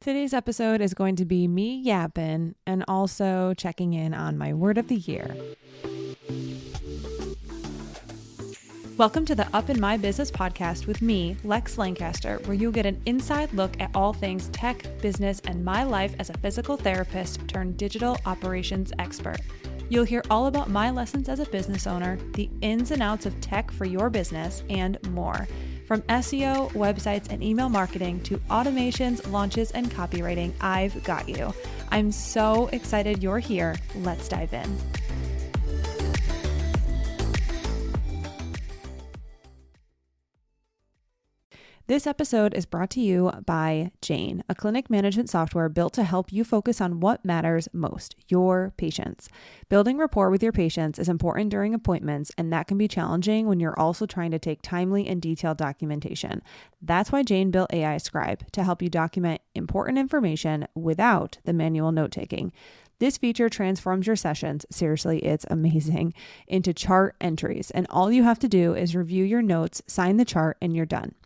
Today's episode is going to be me yapping and also checking in on my word of the year. Welcome to the Up in My Business podcast with me, Lex Lancaster, where you'll get an inside look at all things tech, business, and my life as a physical therapist turned digital operations expert. You'll hear all about my lessons as a business owner, the ins and outs of tech for your business, and more. From SEO, websites, and email marketing to automations, launches, and copywriting, I've got you. I'm so excited you're here. Let's dive in. This episode is brought to you by Jane, a clinic management software built to help you focus on what matters most, your patients. Building rapport with your patients is important during appointments, and that can be challenging when you're also trying to take timely and detailed documentation. That's why Jane built AI Scribe to help you document important information without the manual note-taking. This feature transforms your sessions, seriously, it's amazing, into chart entries, and all you have to do is review your notes, sign the chart, and you're done.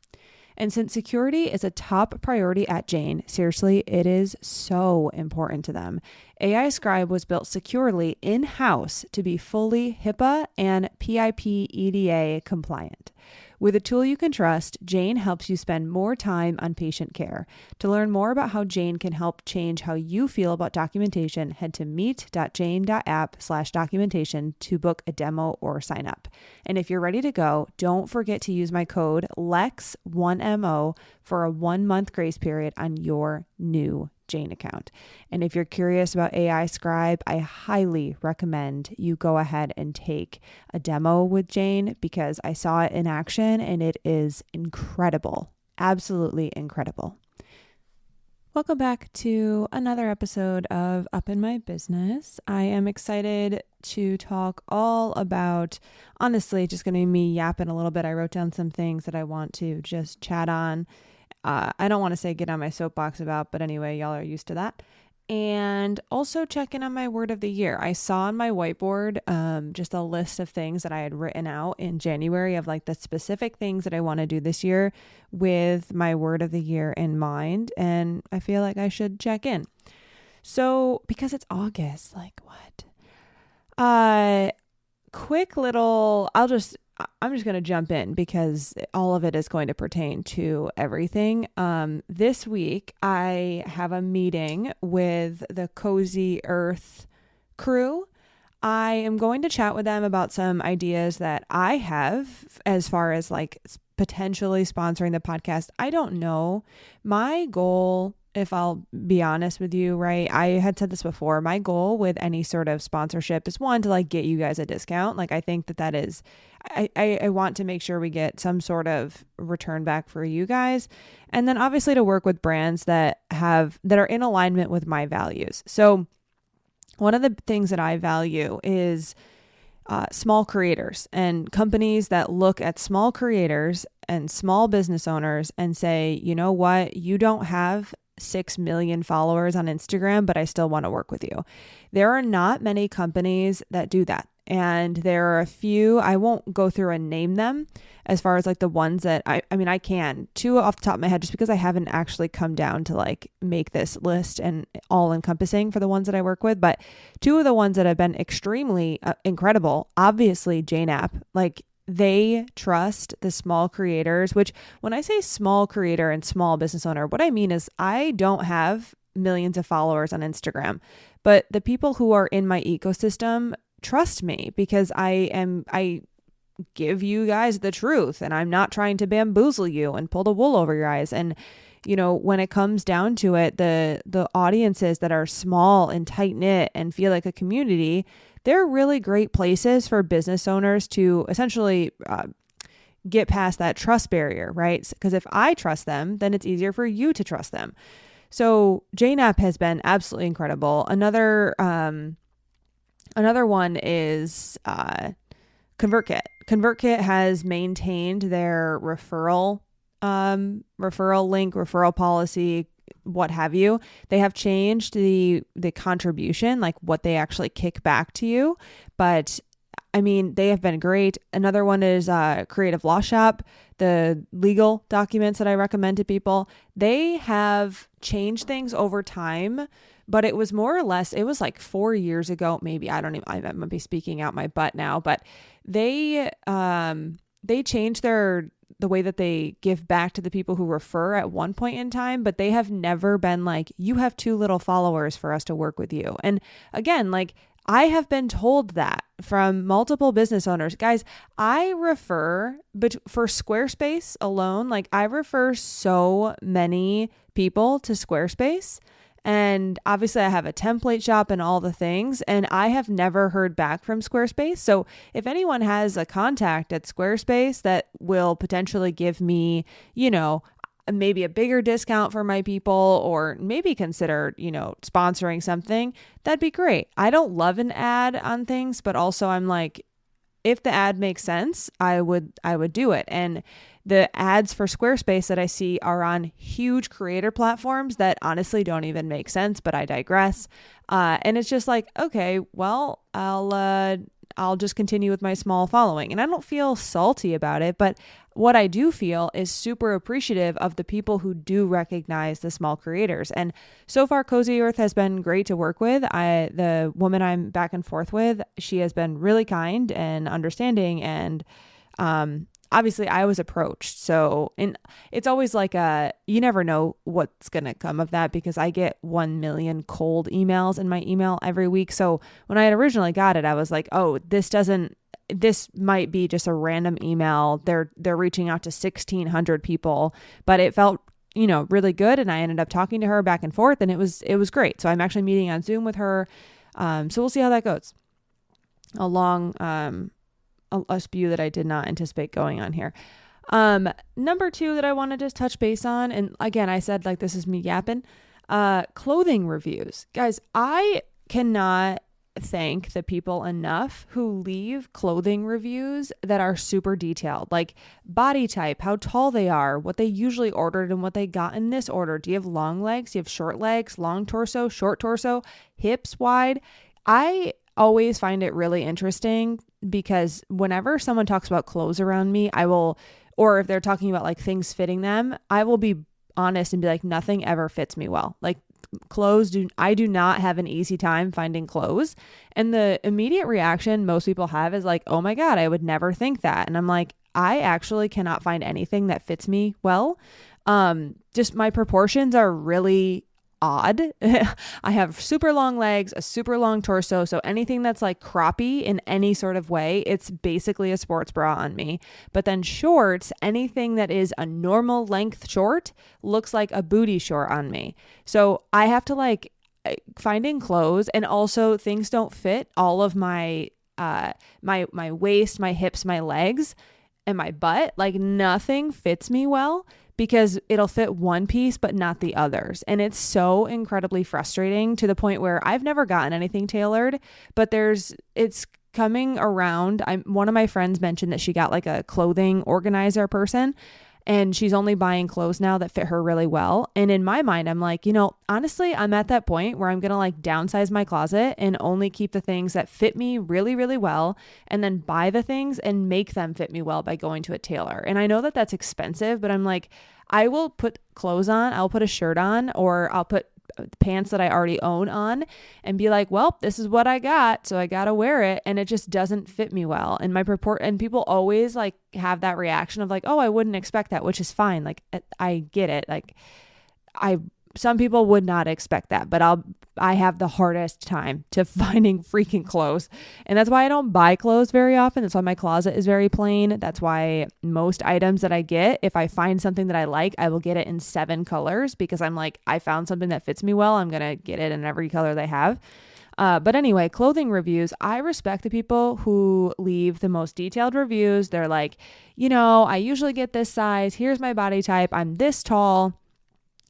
And since security is a top priority at Jane, seriously, it is so important to them. AI Scribe was built securely in-house to be fully HIPAA and PIP EDA compliant. With a tool you can trust, Jane helps you spend more time on patient care. To learn more about how Jane can help change how you feel about documentation, head to meet.jane.app/documentation to book a demo or sign up. And if you're ready to go, don't forget to use my code LEX1MO for a 1-month grace period on your new Jane account. And if you're curious about AI Scribe, I highly recommend you go ahead and take a demo with Jane because I saw it in action and it is incredible. Absolutely incredible. Welcome back to another episode of Up in My Business. I am excited to talk all about, honestly, just going to be me yapping a little bit. I wrote down some things that I want to just chat on. I don't want to say get on my soapbox about, but anyway, y'all are used to that. And also check in on my word of the year. I saw on my whiteboard just a list of things that I had written out in January of like the specific things that I want to do this year with my word of the year in mind. And I feel like I should check in. So because it's August, like what? Quick little, I'm just going to jump in because all of it is going to pertain to everything. This week, I have a meeting with the Cozy Earth crew. I am going to chat with them about some ideas that I have as far as like potentially sponsoring the podcast. I don't know. My goal, if I'll be honest with you, right? I had said this before. My goal with any sort of sponsorship is one, to like get you guys a discount. Like I think that is, I want to make sure we get some sort of return back for you guys. And then obviously to work with brands that are in alignment with my values. So one of the things that I value is small creators and companies that look at small creators and small business owners and say, you know what, you don't have 6 million followers on Instagram, but I still want to work with you. There are not many companies that do that. And there are a few, I won't go through and name them as far as like the ones that I can, 2 off the top of my head, just because I haven't actually come down to like make this list and all encompassing for the ones that I work with. But 2 of the ones that have been extremely incredible, obviously Jane App, like they trust the small creators, which when I say small creator and small business owner, what I mean is I don't have millions of followers on Instagram, but the people who are in my ecosystem trust me because I give you guys the truth and I'm not trying to bamboozle you and pull the wool over your eyes. And, you know, when it comes down to it, the audiences that are small and tight knit and feel like a community, they're really great places for business owners to essentially get past that trust barrier, right? Because if I trust them, then it's easier for you to trust them. So Jane App has been absolutely incredible. Another one is ConvertKit. ConvertKit has maintained their referral link, referral policy, what have you. They have changed the contribution, like what they actually kick back to you. But I mean, they have been great. Another one is Creative Law Shop, the legal documents that I recommend to people. They have changed things over time, but it was more or less, it was like 4 years ago, maybe. I might be speaking out my butt now, but they changed the way that they give back to the people who refer at one point in time, but they have never been like, you have too little followers for us to work with you. And again, like, I have been told that from multiple business owners. Guys, I refer, but for Squarespace alone, like I refer so many people to Squarespace. And obviously I have a template shop and all the things, and I have never heard back from Squarespace. So if anyone has a contact at Squarespace that will potentially give me, maybe a bigger discount for my people, or maybe consider, sponsoring something, that'd be great. I don't love an ad on things, but also I'm like, if the ad makes sense, I would do it. And the ads for Squarespace that I see are on huge creator platforms that honestly don't even make sense, but I digress. And it's just like, okay, well, I'll just continue with my small following. And I don't feel salty about it, but what I do feel is super appreciative of the people who do recognize the small creators. And so far, Cozy Earth has been great to work with. The woman I'm back and forth with, she has been really kind and understanding. And obviously I was approached. So, and it's always like you never know what's going to come of that, because I get 1 million cold emails in my email every week. So when I had originally got it, I was like, oh, this might be just a random email. They're reaching out to 1,600 people, but it felt, really good. And I ended up talking to her back and forth, and it was great. So I'm actually meeting on Zoom with her. So we'll see how that goes. Along, a spew that I did not anticipate going on here. Number 2 that I want to just touch base on, and again, I said like this is me yapping, clothing reviews. Guys, I cannot thank the people enough who leave clothing reviews that are super detailed, like body type, how tall they are, what they usually ordered and what they got in this order. Do you have long legs? Do you have short legs, long torso, short torso, hips wide? I always find it really interesting, because whenever someone talks about clothes around me, or if they're talking about like things fitting them, I will be honest and be like, nothing ever fits me well. Like I do not have an easy time finding clothes. And the immediate reaction most people have is like, oh my God, I would never think that. And I'm like, I actually cannot find anything that fits me well. Just my proportions are really odd. I have super long legs, a super long torso. So anything that's like croppy in any sort of way, it's basically a sports bra on me. But then shorts, anything that is a normal length short looks like a booty short on me. So I have to like finding clothes, and also things don't fit all of my my waist, my hips, my legs, and my butt. Like nothing fits me well, because it'll fit one piece, but not the others. And it's so incredibly frustrating, to the point where I've never gotten anything tailored, but it's coming around. One of my friends mentioned that she got like a clothing organizer person, and she's only buying clothes now that fit her really well. And in my mind, I'm like, honestly, I'm at that point where I'm going to like downsize my closet and only keep the things that fit me really, really well, and then buy the things and make them fit me well by going to a tailor. And I know that that's expensive, but I'm like, I will put clothes on, I'll put a shirt on, or I'll put pants that I already own on and be like, well, this is what I got, so I got to wear it. And it just doesn't fit me well. And and people always like have that reaction of like, oh, I wouldn't expect that, which is fine. Like I get it. Like some people would not expect that, but I have the hardest time to finding freaking clothes. And that's why I don't buy clothes very often. That's why my closet is very plain. That's why most items that I get, if I find something that I like, I will get it in 7 colors, because I'm like, I found something that fits me well, I'm going to get it in every color they have. But anyway, clothing reviews, I respect the people who leave the most detailed reviews. They're like, I usually get this size. Here's my body type. I'm this tall.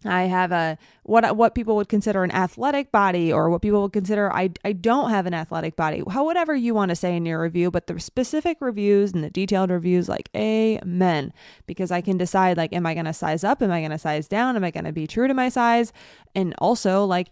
I have what people would consider an athletic body, or what people would consider I don't have an athletic body. Whatever you want to say in your review, but the specific reviews and the detailed reviews, like amen, because I can decide like, am I going to size up? Am I going to size down? Am I going to be true to my size? And also like,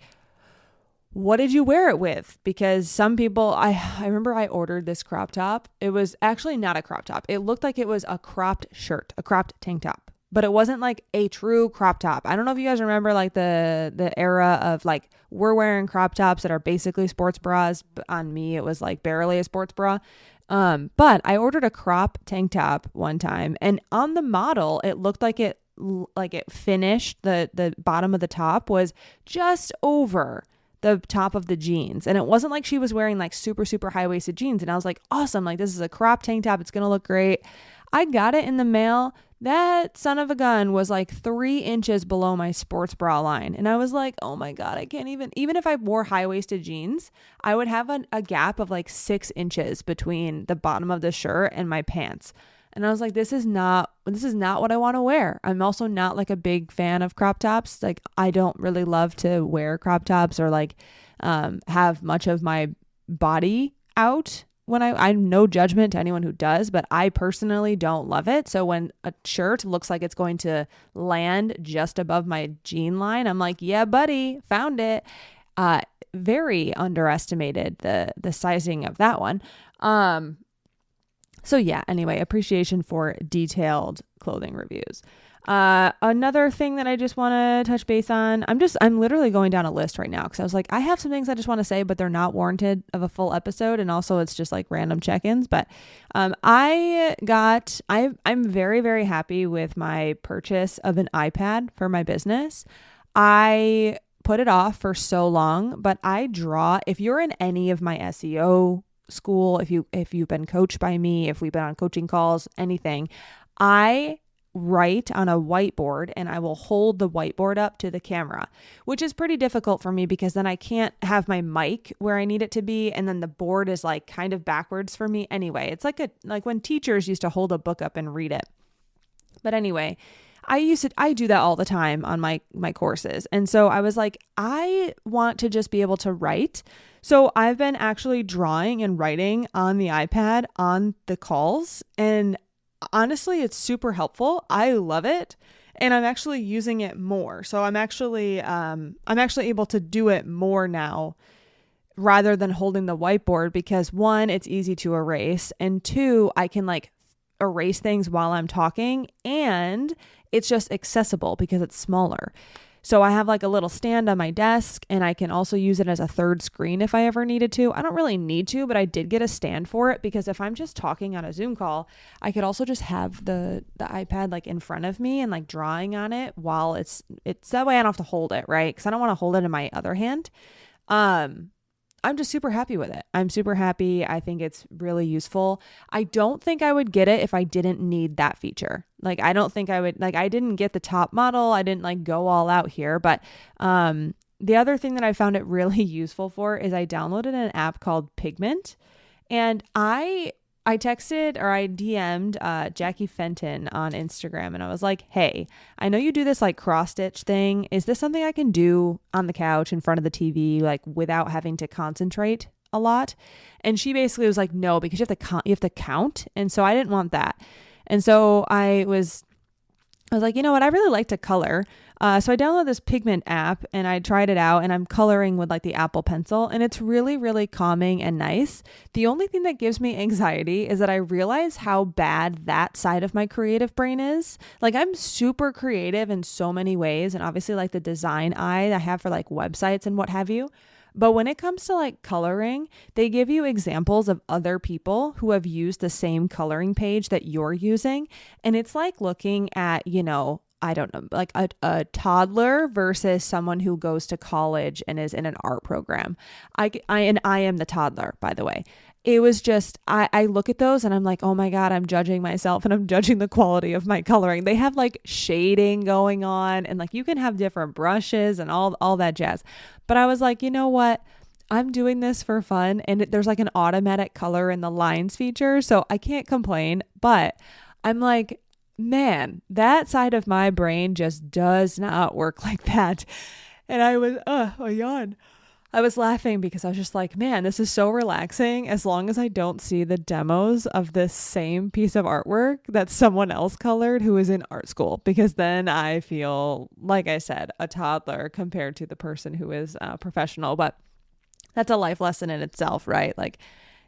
what did you wear it with? Because some people, I remember I ordered this crop top. It was actually not a crop top. It looked like it was a cropped shirt, a cropped tank top, but it wasn't like a true crop top. I don't know if you guys remember like the era of like we're wearing crop tops that are basically sports bras. But on me, it was like barely a sports bra. But I ordered a crop tank top one time, and on the model, it looked like it finished, the bottom of the top was just over the top of the jeans, and it wasn't like she was wearing like super super high-waisted jeans. And I was like, awesome, like this is a crop tank top, it's gonna look great. I got it in the mail. That son of a gun was like 3 inches below my sports bra line. And I was like, oh my God, I can't even if I wore high-waisted jeans, I would have a gap of like 6 inches between the bottom of the shirt and my pants. And I was like, this is not what I want to wear. I'm also not like a big fan of crop tops. Like I don't really love to wear crop tops or like have much of my body out when I'm no judgment to anyone who does, but I personally don't love it. So when a shirt looks like it's going to land just above my jean line, I'm like, yeah, buddy, found it. Very underestimated the sizing of that one. So yeah, anyway, appreciation for detailed clothing reviews. Another thing that I just want to touch base on, I'm literally going down a list right now because I was like, I have some things I just want to say, but they're not warranted of a full episode. And also it's just like random check-ins. But I'm very, very happy with my purchase of an iPad for my business. I put it off for so long, but if you're in any of my SEO school, if you've been coached by me, if we've been on coaching calls, anything, I write on a whiteboard and I will hold the whiteboard up to the camera, which is pretty difficult for me because then I can't have my mic where I need it to be, and then the board is like kind of backwards for me anyway. It's like when teachers used to hold a book up and read it. But anyway, I do that all the time on my courses. And so I was like, I want to just be able to write. So I've been actually drawing and writing on the iPad on the calls. And honestly, it's super helpful. I love it. And I'm actually using it more. So I'm actually able to do it more now rather than holding the whiteboard because 1, it's easy to erase. And 2, I can like erase things while I'm talking, and it's just accessible because it's smaller. So I have like a little stand on my desk, and I can also use it as a third screen if I ever needed to. I don't really need to, but I did get a stand for it because if I'm just talking on a Zoom call, I could also just have the iPad like in front of me and like drawing on it while it's that way I don't have to hold it, right? Because I don't want to hold it in my other hand. I'm just super happy with it. I'm super happy. I think it's really useful. I don't think I would get it if I didn't need that feature. Like, I don't think I would, like, I didn't get the top model. I didn't like go all out here. But the other thing that I found it really useful for is I downloaded an app called Pigment. And I texted or I DM'd Jackie Fenton on Instagram, and I was like, hey, I know you do this like cross stitch thing. Is this something I can do on the couch in front of the TV, like without having to concentrate a lot? And she basically was like, no, because you have to count. And so I didn't want that. And so I was like, you know what? I really like to color. So I downloaded this Pigment app and I tried it out, and I'm coloring with like the Apple Pencil, and it's really, really calming and nice. The only thing that gives me anxiety is that I realize how bad that side of my creative brain is. Like, I'm super creative in so many ways, and obviously like the design eye I have for like websites and what have you. But when it comes to like coloring, they give you examples of other people who have used the same coloring page that you're using. And it's like looking at, you know, I don't know, like a toddler versus someone who goes to college and is in an art program. I am the toddler, by the way. It was just, I look at those and I'm like, oh my God, I'm judging myself and I'm judging the quality of my coloring. They have like shading going on, and like you can have different brushes and all that jazz. But I was like, you know what? I'm doing this for fun, and there's like an automatic color in the lines feature, so I can't complain. But I'm like, man, that side of my brain just does not work like that. And I was, I yawned. I was laughing because I was just like, man, this is so relaxing as long as I don't see the demos of this same piece of artwork that someone else colored who is in art school, because then I feel, like I said, a toddler compared to the person who is professional. But That's a life lesson in itself, right? Like,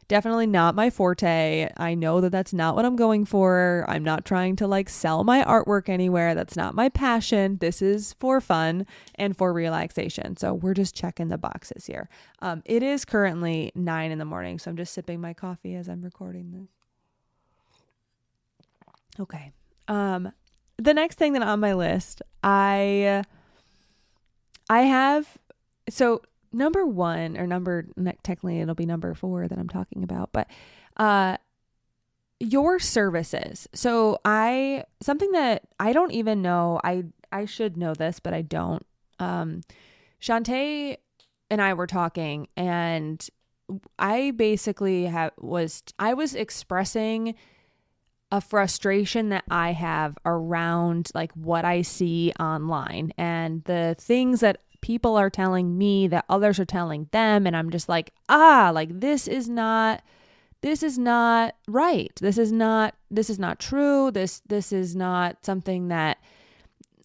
definitely not my forte. I know that that's not what I'm going for. I'm not trying to like sell my artwork anywhere. That's not my passion. This is for fun and for relaxation. So we're just checking the boxes here. It is currently 9 a.m, so I'm just sipping my coffee as I'm recording this. Okay. The next thing that on my list, I have, so number one, or technically it'll be number 4 that I'm talking about, but your services. So something that I don't even know, I should know this, but I don't. Shanté and I were talking, and I basically was expressing a frustration that I have around like what I see online and the things that people are telling me that others are telling them. And I'm just like, like this is not right. This is not true. This is not something that,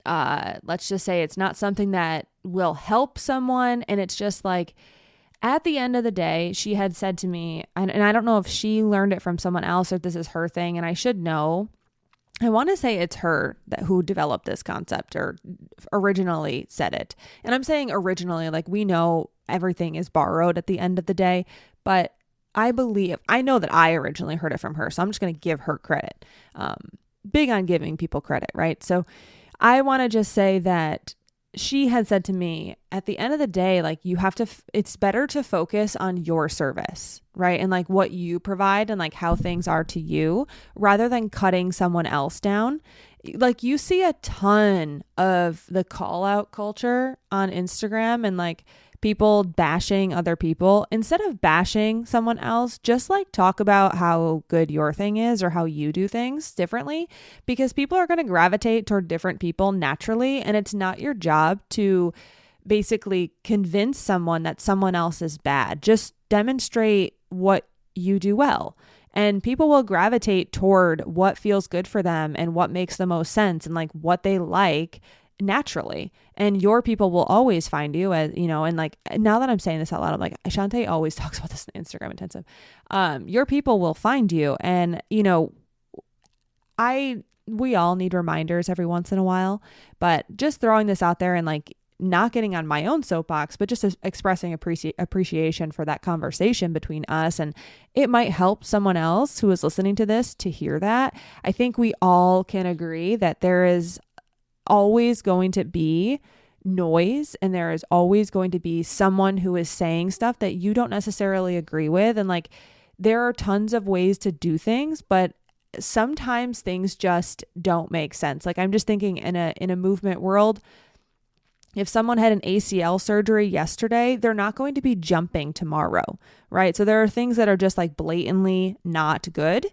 let's just say it's not something that will help someone. And it's just like, at the end of the day, she had said to me, and I don't know if she learned it from someone else or if this is her thing, and I should know. I want to say it's her who developed this concept or originally said it. And I'm saying originally, like we know everything is borrowed at the end of the day, but I know that I originally heard it from her, so I'm just going to give her credit. Big on giving people credit, right? So I want to just say that she had said to me, at the end of the day, like you have to, it's better to focus on your service, right? And like what you provide and like how things are to you rather than cutting someone else down. Like you see a ton of the call out culture on Instagram and like people bashing other people. Instead of bashing someone else, just like talk about how good your thing is or how you do things differently, because people are going to gravitate toward different people naturally. And it's not your job to basically convince someone that someone else is bad. Just demonstrate what you do well. And people will gravitate toward what feels good for them and what makes the most sense and like what they like naturally. And your people will always find you, as you know. And like now that I'm saying this out loud, I'm like, Shanté always talks about this in Instagram Intensive. Your people will find you. And you know, we all need reminders every once in a while, but just throwing this out there and like not getting on my own soapbox, but just expressing appreciation for that conversation between us. And it might help someone else who is listening to this to hear that. I think we all can agree that there is always going to be noise and there is always going to be someone who is saying stuff that you don't necessarily agree with. And like, there are tons of ways to do things, but sometimes things just don't make sense. Like I'm just thinking in a movement world, if someone had an ACL surgery yesterday, they're not going to be jumping tomorrow, right? So there are things that are just like blatantly not good.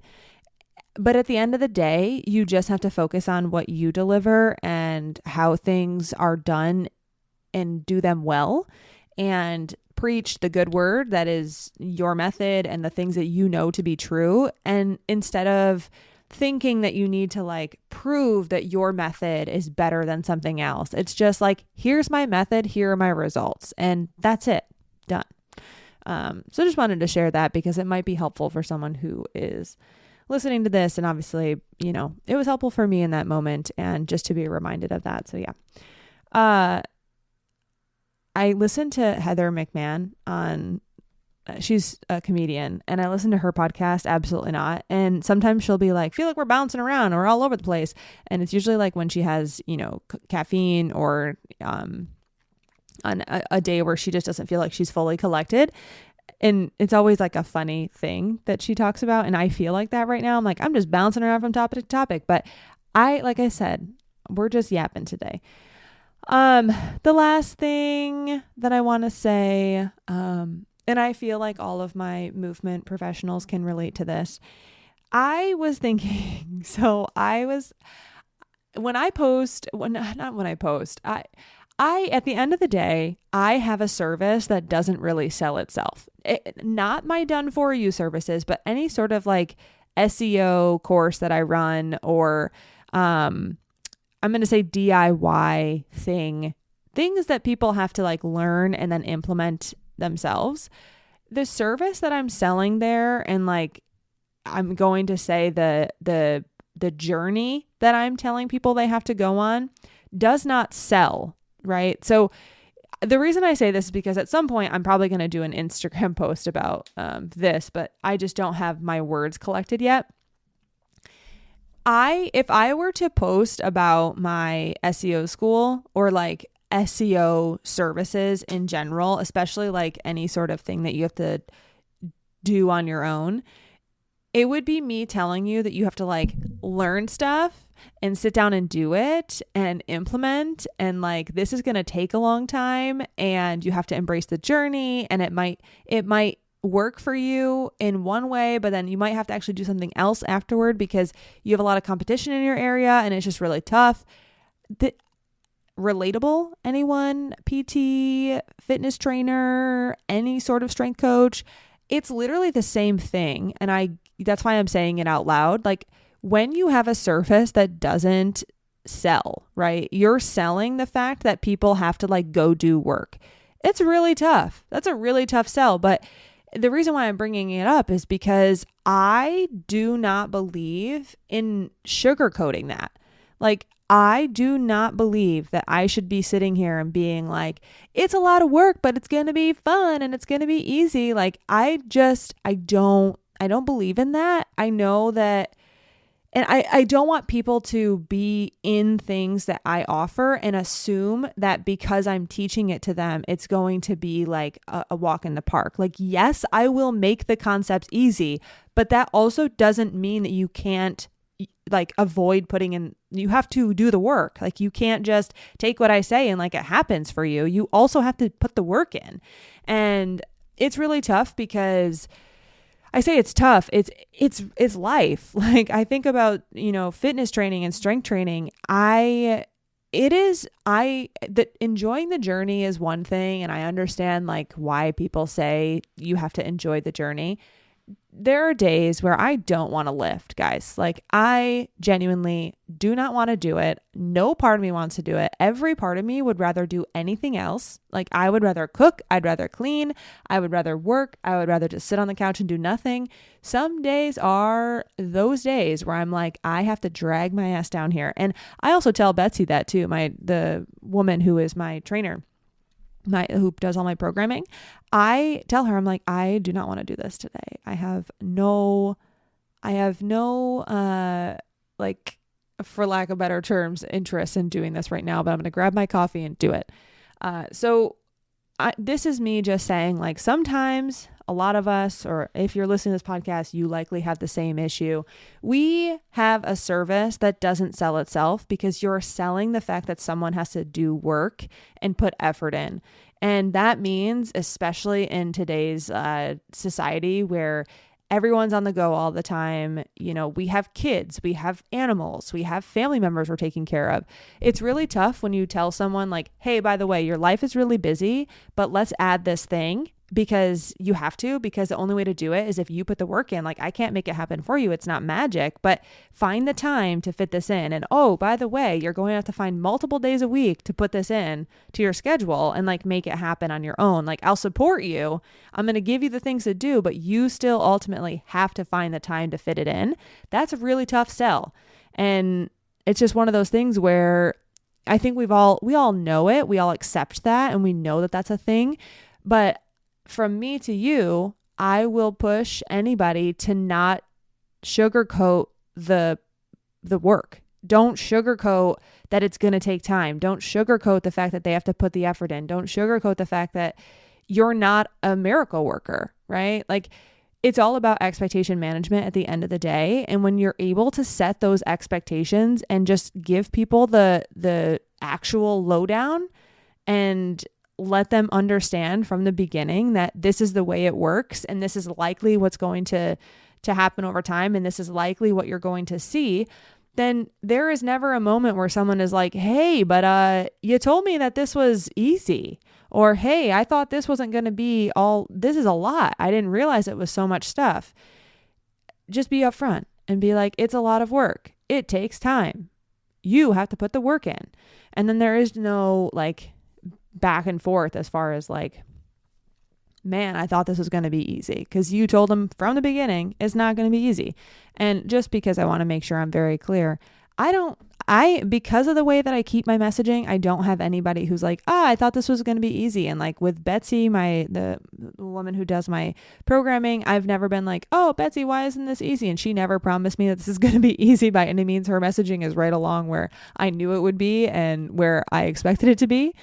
But at the end of the day, you just have to focus on what you deliver and how things are done and do them well and preach the good word that is your method and the things that you know to be true. And instead of thinking that you need to like prove that your method is better than something else, it's just like, here's my method, here are my results, and that's it, done. So just wanted to share that because it might be helpful for someone who is listening to this. And obviously, you know, it was helpful for me in that moment and just to be reminded of that. So yeah. I listened to Heather McMahon on, she's a comedian, and I listen to her podcast. Absolutely not. And sometimes she'll be like, feel like we're bouncing around or all over the place. And it's usually like when she has, you know, caffeine or, on a day where she just doesn't feel like she's fully collected. And it's always like a funny thing that she talks about. And I feel like that right now. I'm like, I'm just bouncing around from topic to topic. But like I said, we're just yapping today. The last thing that I want to say, and I feel like all of my movement professionals can relate to this. I was thinking, at the end of the day, I have a service that doesn't really sell itself. Not my done for you services, but any sort of like SEO course that I run or, I'm going to say DIY things that people have to like learn and then implement themselves. The service that I'm selling there, and like, I'm going to say the journey that I'm telling people they have to go on does not sell, right? So the reason I say this is because at some point I'm probably going to do an Instagram post about this, but I just don't have my words collected yet. If I were to post about my SEO school or like SEO services in general, especially like any sort of thing that you have to do on your own, it would be me telling you that you have to like learn stuff and sit down and do it and implement. And like, this is going to take a long time and you have to embrace the journey, and it might work for you in one way, but then you might have to actually do something else afterward because you have a lot of competition in your area and it's just really tough. Relatable? Anyone? PT, fitness trainer, any sort of strength coach? It's literally the same thing. And that's why I'm saying it out loud. Like, when you have a service that doesn't sell, right? You're selling the fact that people have to like go do work. It's really tough. That's a really tough sell. But the reason why I'm bringing it up is because I do not believe in sugarcoating that. Like, I do not believe that I should be sitting here and being like, it's a lot of work, but it's going to be fun and it's going to be easy. Like, I don't believe in that. I know that, and I don't want people to be in things that I offer and assume that because I'm teaching it to them, it's going to be like a walk in the park. Like, yes, I will make the concepts easy, but that also doesn't mean that you can't like avoid putting in, you have to do the work. Like, you can't just take what I say and like it happens for you. You also have to put the work in. And it's really tough because I say it's tough. It's life. Like, I think about, fitness training and strength training. Enjoying the journey is one thing. And I understand like why people say you have to enjoy the journey. There are days where I don't want to lift, guys. Like, I genuinely do not want to do it. No part of me wants to do it. Every part of me would rather do anything else. Like, I would rather cook. I'd rather clean. I would rather work. I would rather just sit on the couch and do nothing. Some days are those days where I'm like, I have to drag my ass down here. And I also tell Betsy that too, the woman who is my trainer, who does all my programming. I tell her, I'm like, I do not want to do this today. I have no, like, for lack of better terms, interest in doing this right now, but I'm going to grab my coffee and do it. This is me just saying, like, sometimes a lot of us, or if you're listening to this podcast, you likely have the same issue. We have a service that doesn't sell itself because you're selling the fact that someone has to do work and put effort in. And that means, especially in today's society where everyone's on the go all the time, we have kids, we have animals, we have family members we're taking care of. It's really tough when you tell someone like, hey, by the way, your life is really busy, but let's add this thing because you have to, because the only way to do it is if you put the work in. Like, I can't make it happen for you. It's not magic, but find the time to fit this in. And oh, by the way, you're going to have to find multiple days a week to put this in to your schedule and like make it happen on your own. Like, I'll support you. I'm going to give you the things to do, but you still ultimately have to find the time to fit it in. That's a really tough sell. And it's just one of those things where I think we all know it. We all accept that. And we know that that's a thing, but from me to you, I will push anybody to not sugarcoat the work. Don't sugarcoat that it's going to take time. Don't sugarcoat the fact that they have to put the effort in. Don't sugarcoat the fact that you're not a miracle worker, right? Like, it's all about expectation management at the end of the day. And when you're able to set those expectations and just give people the actual lowdown and let them understand from the beginning that this is the way it works and this is likely what's going to happen over time and this is likely what you're going to see, then there is never a moment where someone is like, hey, but you told me that this was easy, or hey, I thought this wasn't going to be this is a lot. I didn't realize it was so much stuff. Just be upfront and be like, it's a lot of work. It takes time. You have to put the work in. And then there is no like back and forth as far as like, man, I thought this was going to be easy, because you told them from the beginning it's not going to be easy. And just because I want to make sure I'm very clear, because of the way that I keep my messaging, I don't have anybody who's like, I thought this was going to be easy. And like with Betsy, the woman who does my programming, I've never been like, oh, Betsy, why isn't this easy? And she never promised me that this is going to be easy by any means. Her messaging is right along where I knew it would be and where I expected it to be.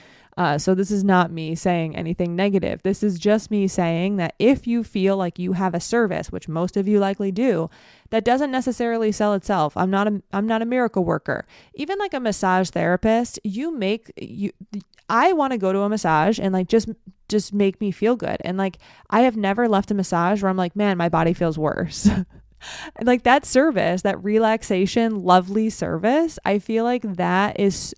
So this is not me saying anything negative. This is just me saying that if you feel like you have a service, which most of you likely do, that doesn't necessarily sell itself. I'm not a miracle worker. Even like a massage therapist, I want to go to a massage and like just make me feel good. And like I have never left a massage where I'm like, man, my body feels worse. Like that service, that relaxation, lovely service, I feel like it's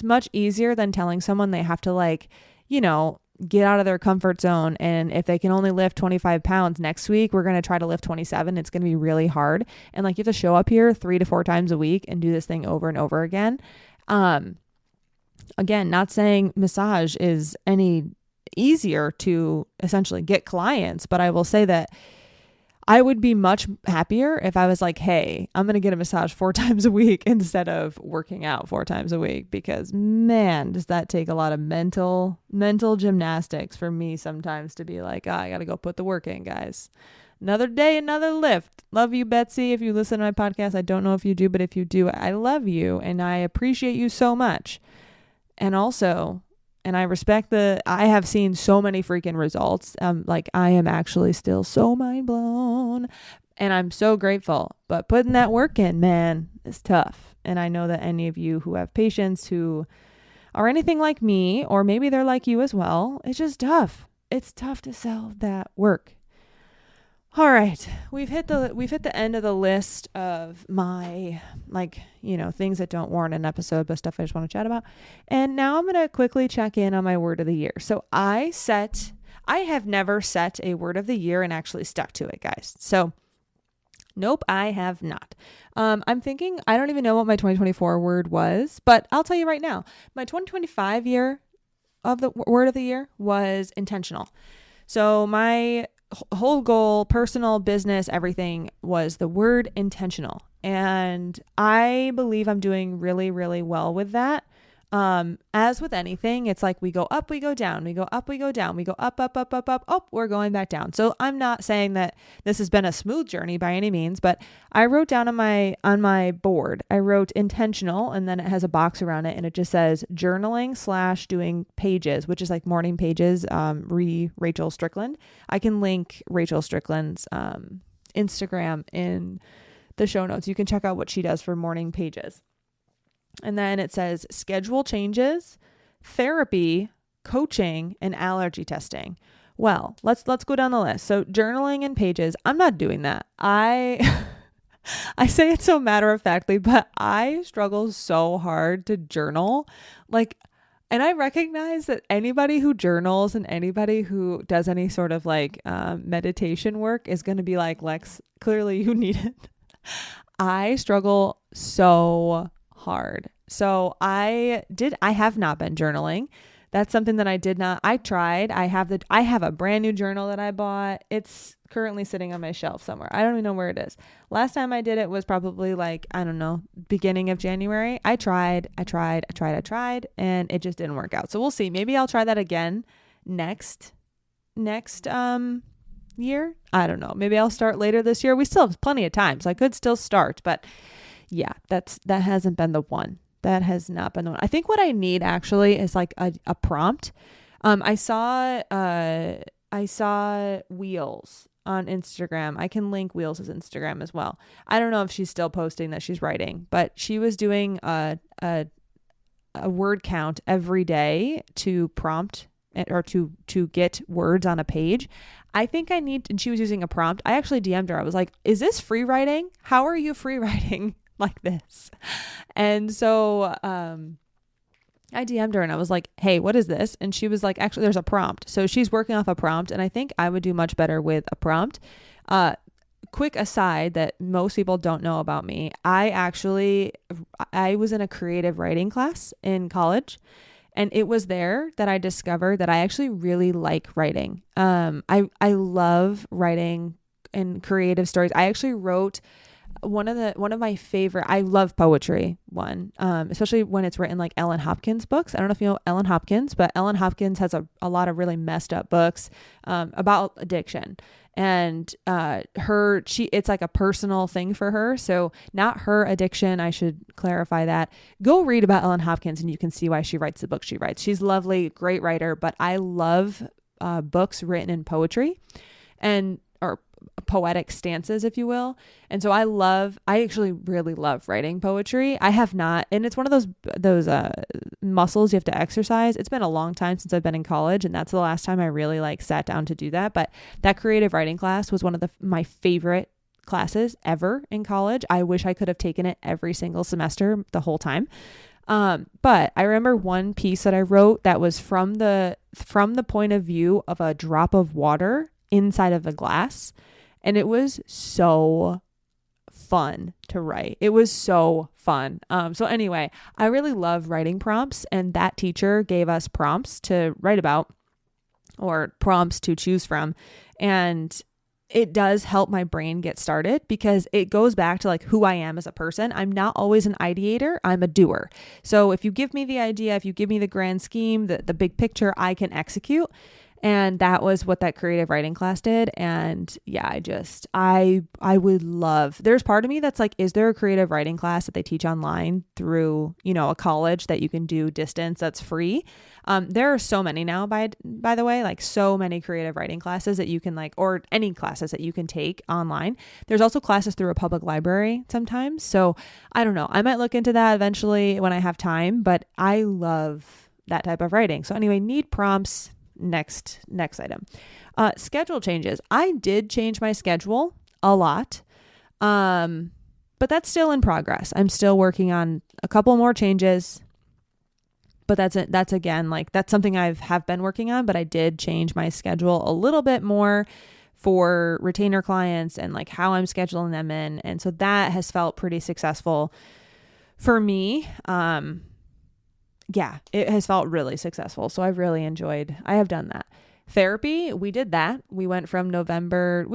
much easier than telling someone they have to like, get out of their comfort zone. And if they can only lift 25 pounds next week, we're going to try to lift 27. It's going to be really hard. And like you have to show up here 3 to 4 times a week and do this thing over and over again. Again, not saying massage is any easier to essentially get clients, but I will say that I would be much happier if I was like, hey, I'm going to get a massage 4 times a week instead of working out 4 times a week, because man, does that take a lot of mental gymnastics for me sometimes to be like, I got to go put the work in, guys. Another day, another lift. Love you, Betsy. If you listen to my podcast, I don't know if you do, but if you do, I love you and I appreciate you so much. And also, and I respect I have seen so many freaking results. Like I am actually still so mind blown and I'm so grateful, but putting that work in, man, is tough. And I know that any of you who have patients who are anything like me, or maybe they're like you as well, it's just tough. It's tough to sell that work. All right, we've hit the end of the list of my things that don't warrant an episode, but stuff I just want to chat about. And now I'm going to quickly check in on my word of the year. So I have never set a word of the year and actually stuck to it, guys. So nope, I have not. I'm thinking, I don't even know what my 2024 word was, but I'll tell you right now, my 2025 year of the word of the year was intentional. So my whole goal, personal, business, everything was the word intentional. And I believe I'm doing really, really well with that. As with anything, it's like we go up, we go down, we go up, we go down, we go up, up, up, up, up, up, we're going back down. So I'm not saying that this has been a smooth journey by any means, but I wrote down on my board, I wrote intentional, and then it has a box around it and it just says journaling / doing pages, which is like morning pages, Rachel Strickland. I can link Rachel Strickland's, Instagram in the show notes. You can check out what she does for morning pages. And then it says schedule changes, therapy, coaching, and allergy testing. Well, let's go down the list. So journaling and pages, I'm not doing that. I say it so matter-of-factly, but I struggle so hard to journal. And I recognize that anybody who journals and anybody who does any sort of meditation work is going to be like, Lex, clearly you need it. I struggle so hard. So I have not been journaling. That's something that I tried. I have a brand new journal that I bought. It's currently sitting on my shelf somewhere. I don't even know where it is. Last time I did it was probably beginning of January. I tried, and it just didn't work out. So we'll see. Maybe I'll try that again next year. I don't know. Maybe I'll start later this year. We still have plenty of time, so I could still start, but yeah, that hasn't been the one. That has not been the one. I think what I need actually is like a prompt. I saw Wheels on Instagram. I can link Wheels' Instagram as well. I don't know if she's still posting that she's writing, but she was doing a word count every day to prompt or to get words on a page. I think and she was using a prompt. I actually DM'd her. I was like, is this free writing? How are you free writing like this? And so I DM'd her and I was like, hey, what is this? And she was like, actually, there's a prompt. So she's working off a prompt, and I think I would do much better with a prompt. Quick aside that most people don't know about me. I was in a creative writing class in college, And it was there that I discovered that I actually really like writing. I love writing and creative stories. I actually wrote one of my favorite, I love poetry, especially when it's written like Ellen Hopkins books. I don't know if you know Ellen Hopkins, but Ellen Hopkins has a lot of really messed up books about addiction. And it's like a personal thing for her. So not her addiction. I should clarify that. Go read about Ellen Hopkins and you can see why she writes the book she writes. She's lovely, great writer, but I love books written in poetry or poetic stances, if you will. And so I actually really love writing poetry. I have not, and it's one of those muscles you have to exercise. It's been a long time since I've been in college, and that's the last time I really like sat down to do that. But that creative writing class was one of my favorite classes ever in college. I wish I could have taken it every single semester the whole time. But I remember one piece that I wrote that was from the point of view of a drop of water inside of a glass. And it was so fun to write. It was so fun. So anyway, I really love writing prompts, and that teacher gave us prompts to write about or prompts to choose from. And it does help my brain get started because it goes back to like who I am as a person. I'm not always an ideator. I'm a doer. So if you give me the idea, if you give me the grand scheme, the big picture, I can execute. And that was what that creative writing class did. And yeah, I would love, there's part of me that's like, is there a creative writing class that they teach online through, a college that you can do distance that's free? There are so many now, by the way, like so many creative writing classes that you can or any classes that you can take online. There's also classes through a public library sometimes. So I don't know. I might look into that eventually when I have time, but I love that type of writing. So anyway, need prompts. Next item. Schedule changes. I did change my schedule a lot. But that's still in progress. I'm still working on a couple more changes, but that's it. That's again, that's something have been working on, but I did change my schedule a little bit more for retainer clients and how I'm scheduling them in. And so that has felt pretty successful for me. Yeah, it has felt really successful. So I've really enjoyed, I have done that. Therapy, we did that. We went from November,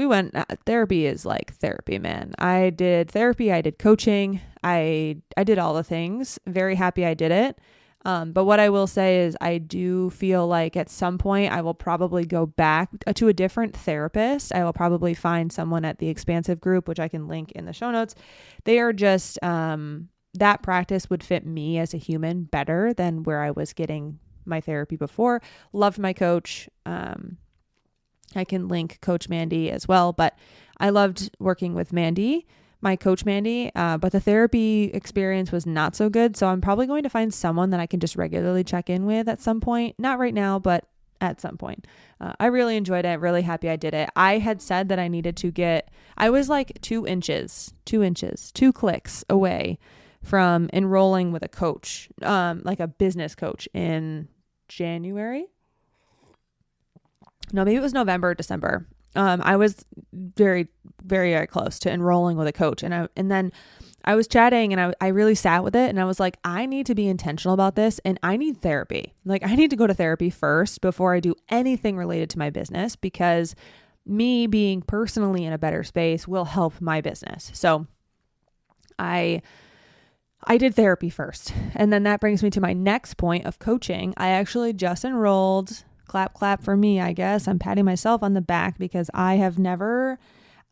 therapy is like therapy, man. I did therapy, I did coaching, I did all the things. Very happy I did it. But what I will say is I do feel like at some point I will probably go back to a different therapist. I will probably find someone at the Expansive group, which I can link in the show notes. They are just, that practice would fit me as a human better than where I was getting my therapy before. Loved my coach. I can link Coach Mandy as well, but I loved working with Mandy, my coach Mandy, but the therapy experience was not so good. So I'm probably going to find someone that I can just regularly check in with at some point. Not right now, but at some point. I really enjoyed it. Really happy I did it. I had said that I needed to I was like 2 clicks away from enrolling with a coach, like a business coach in January. No, maybe it was November or December. I was very, very, very close to enrolling with a coach. And then I was chatting and I really sat with it and I was like, I need to be intentional about this and I need therapy. I need to go to therapy first before I do anything related to my business, because me being personally in a better space will help my business. So I did therapy first. And then that brings me to my next point of coaching. I actually just enrolled, clap for me, I guess. I'm patting myself on the back because the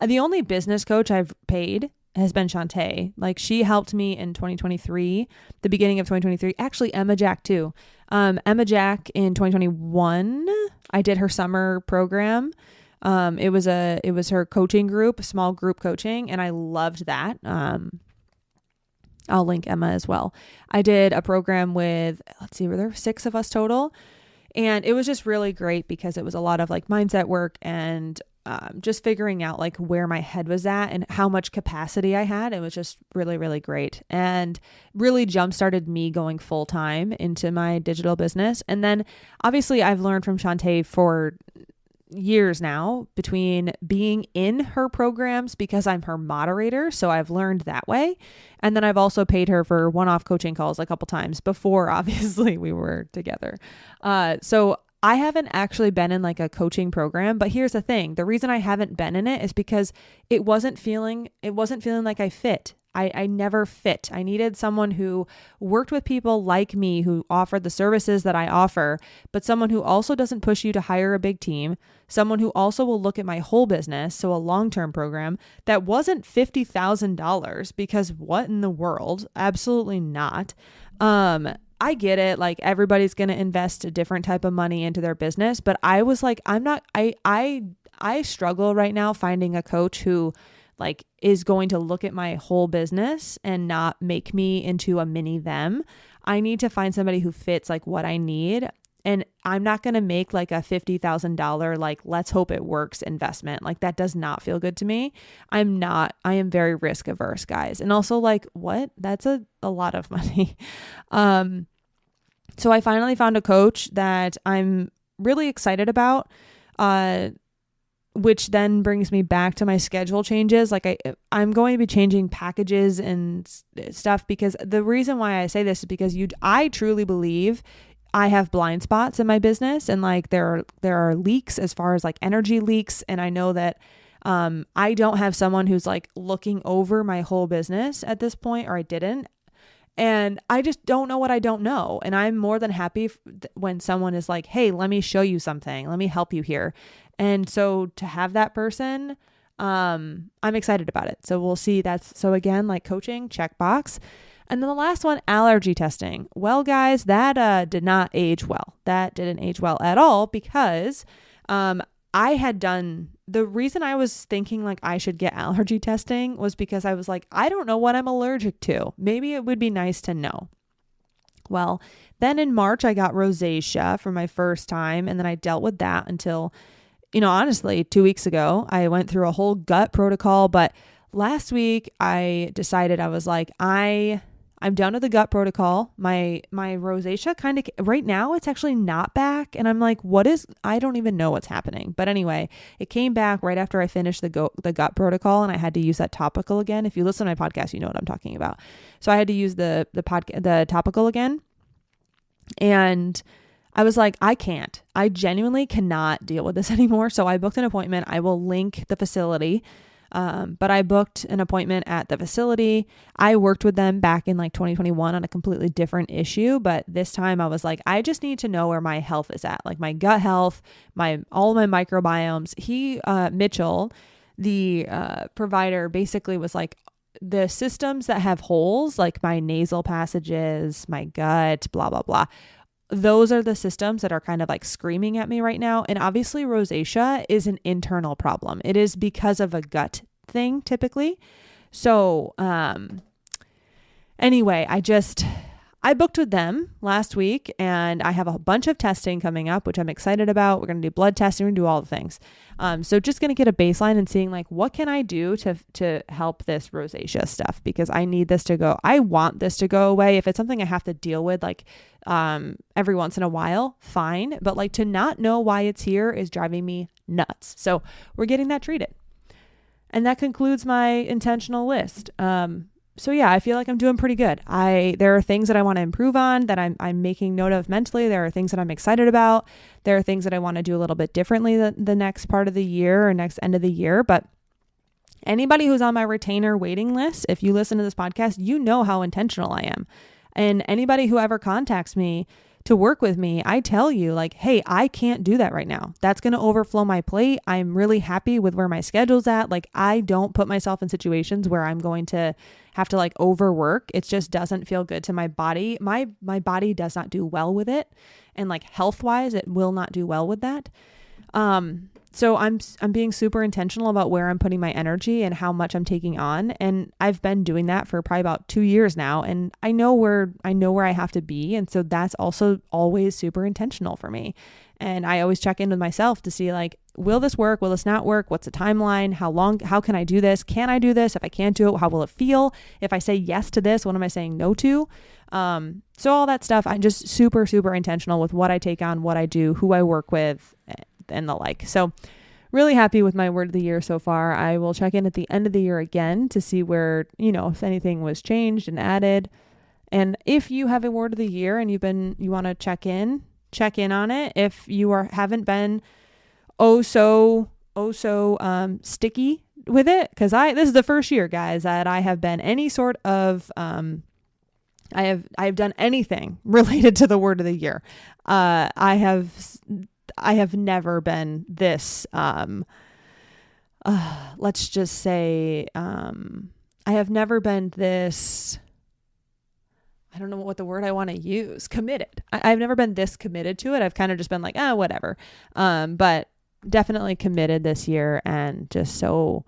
only business coach I've paid has been Shanté. She helped me in 2023, the beginning of 2023. Actually, Emma Jack too. Emma Jack in 2021, I did her summer program. It was her coaching group, small group coaching, and I loved that. I'll link Emma as well. I did a program with, were there 6 of us total? And it was just really great because it was a lot of mindset work and just figuring out where my head was at and how much capacity I had. It was just really, really great and really jump-started me going full-time into my digital business. And then obviously I've learned from Shanté for years now between being in her programs because I'm her moderator. So I've learned that way. And then I've also paid her for one-off coaching calls a couple times before, obviously, we were together. So I haven't actually been in like a coaching program, but here's the thing. The reason I haven't been in it is because it wasn't feeling like I fit. I never fit. I needed someone who worked with people like me, who offered the services that I offer, but someone who also doesn't push you to hire a big team, someone who also will look at my whole business, so a long-term program that wasn't $50,000, because what in the world? Absolutely not. I get it. Like, everybody's going to invest a different type of money into their business, but I was like, I struggle right now finding a coach who like is going to look at my whole business and not make me into a mini them. I need to find somebody who fits like what I need. And I'm not going to make like a $50,000, like, let's hope it works investment. Like, that does not feel good to me. I am very risk averse, guys. And also, like, what? That's a lot of money. So I finally found a coach that I'm really excited about, which then brings me back to my schedule changes. Like, I'm going to be changing packages and stuff, because the reason why I say this is because I truly believe I have blind spots in my business, and like there are leaks as far as like energy leaks. And I know that I don't have someone who's like looking over my whole business at this point, or I didn't. And I just don't know what I don't know. And I'm more than happy when someone is like, hey, let me show you something. Let me help you here. And so to have that person, I'm excited about it. So we'll see. So again, like, coaching, checkbox. And then the last one, allergy testing. Well, guys, that did not age well. That didn't age well at all, because the reason I was thinking like I should get allergy testing was because I was like, I don't know what I'm allergic to. Maybe it would be nice to know. Well, then in March, I got rosacea for my first time, and then I dealt with that until, honestly, 2 weeks ago. I went through a whole gut protocol, but last week I decided, I was like, I'm done with the gut protocol. My rosacea kind of, right now, it's actually not back. And I'm like, I don't even know what's happening. But anyway, it came back right after I finished the gut protocol, and I had to use that topical again. If you listen to my podcast, you know what I'm talking about. So I had to use the topical again. And I was like, I genuinely cannot deal with this anymore. So I booked an appointment. I will link the facility. But I booked an appointment at the facility. I worked with them back in like 2021 on a completely different issue. But this time I was like, I just need to know where my health is at, like my gut health, all of my microbiomes. Mitchell, the provider, basically was like, the systems that have holes, like my nasal passages, my gut, blah, blah, blah. Those are the systems that are kind of like screaming at me right now. And obviously rosacea is an internal problem. It is because of a gut thing typically. So, anyway, I booked with them last week, and I have a bunch of testing coming up, which I'm excited about. We're going to do blood testing. We're going to do all the things. So just going to get a baseline and seeing like, what can I do to help this rosacea stuff? Because I need this to go. I want this to go away. If it's something I have to deal with, like, every once in a while, fine. But like, to not know why it's here is driving me nuts. So we're getting that treated. And that concludes my intentional list. So yeah, I feel like I'm doing pretty good. There are things that I want to improve on that I'm making note of mentally. There are things that I'm excited about. There are things that I want to do a little bit differently the next part of the year or next end of the year. But anybody who's on my retainer waiting list, if you listen to this podcast, you know how intentional I am. And anybody who ever contacts me to work with me, I tell you like, hey, I can't do that right now. That's going to overflow my plate. I'm really happy with where my schedule's at. Like, I don't put myself in situations where I'm going to have to like overwork. It just doesn't feel good to my body. My body does not do well with it. And like, health wise, it will not do well with that. So I'm being super intentional about where I'm putting my energy and how much I'm taking on. And I've been doing that for probably about 2 years now. And I know where I have to be. And so that's also always super intentional for me. And I always check in with myself to see like, will this work? Will this not work? What's the timeline? How can I do this? Can I do this? If I can't do it, how will it feel? If I say yes to this, what am I saying no to? So all that stuff, I'm just super, super intentional with what I take on, what I do, who I work with, and the like. So really happy with my word of the year so far. I will check in at the end of the year again to see where, if anything was changed and added. And if you have a word of the year and you want to check in on it. If you haven't been so sticky with it, because this is the first year, guys, that I have been any sort of I have done anything related to the word of the year. I have never been this let's just say I have never been this, I don't know what the word I want to use, committed. I've never been this committed to it. I've kind of just been like, whatever. But definitely committed this year, and just so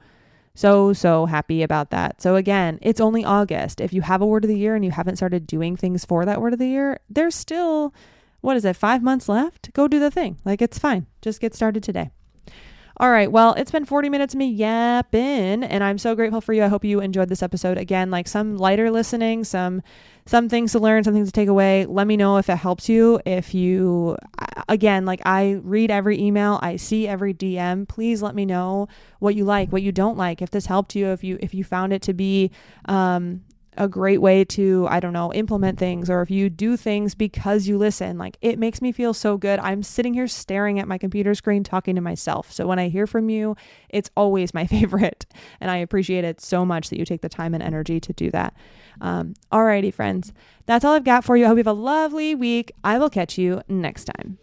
happy about that. So again, it's only August. If you have a word of the year and you haven't started doing things for that word of the year, there's still, 5 months left? Go do the thing. Like, it's fine. Just get started today. All right. Well, it's been 40 minutes of me yapping, and I'm so grateful for you. I hope you enjoyed this episode. Again, like some lighter listening, some things to learn, some things to take away. Let me know if it helps you. If you, again, like, I read every email, I see every DM. Please let me know what you like, what you don't like. If this helped you, if you found it to be, a great way to, implement things, or if you do things because you listen, like, it makes me feel so good. I'm sitting here staring at my computer screen talking to myself. So when I hear from you, it's always my favorite, and I appreciate it so much that you take the time and energy to do that. Alrighty, friends, that's all I've got for you. I hope you have a lovely week. I will catch you next time.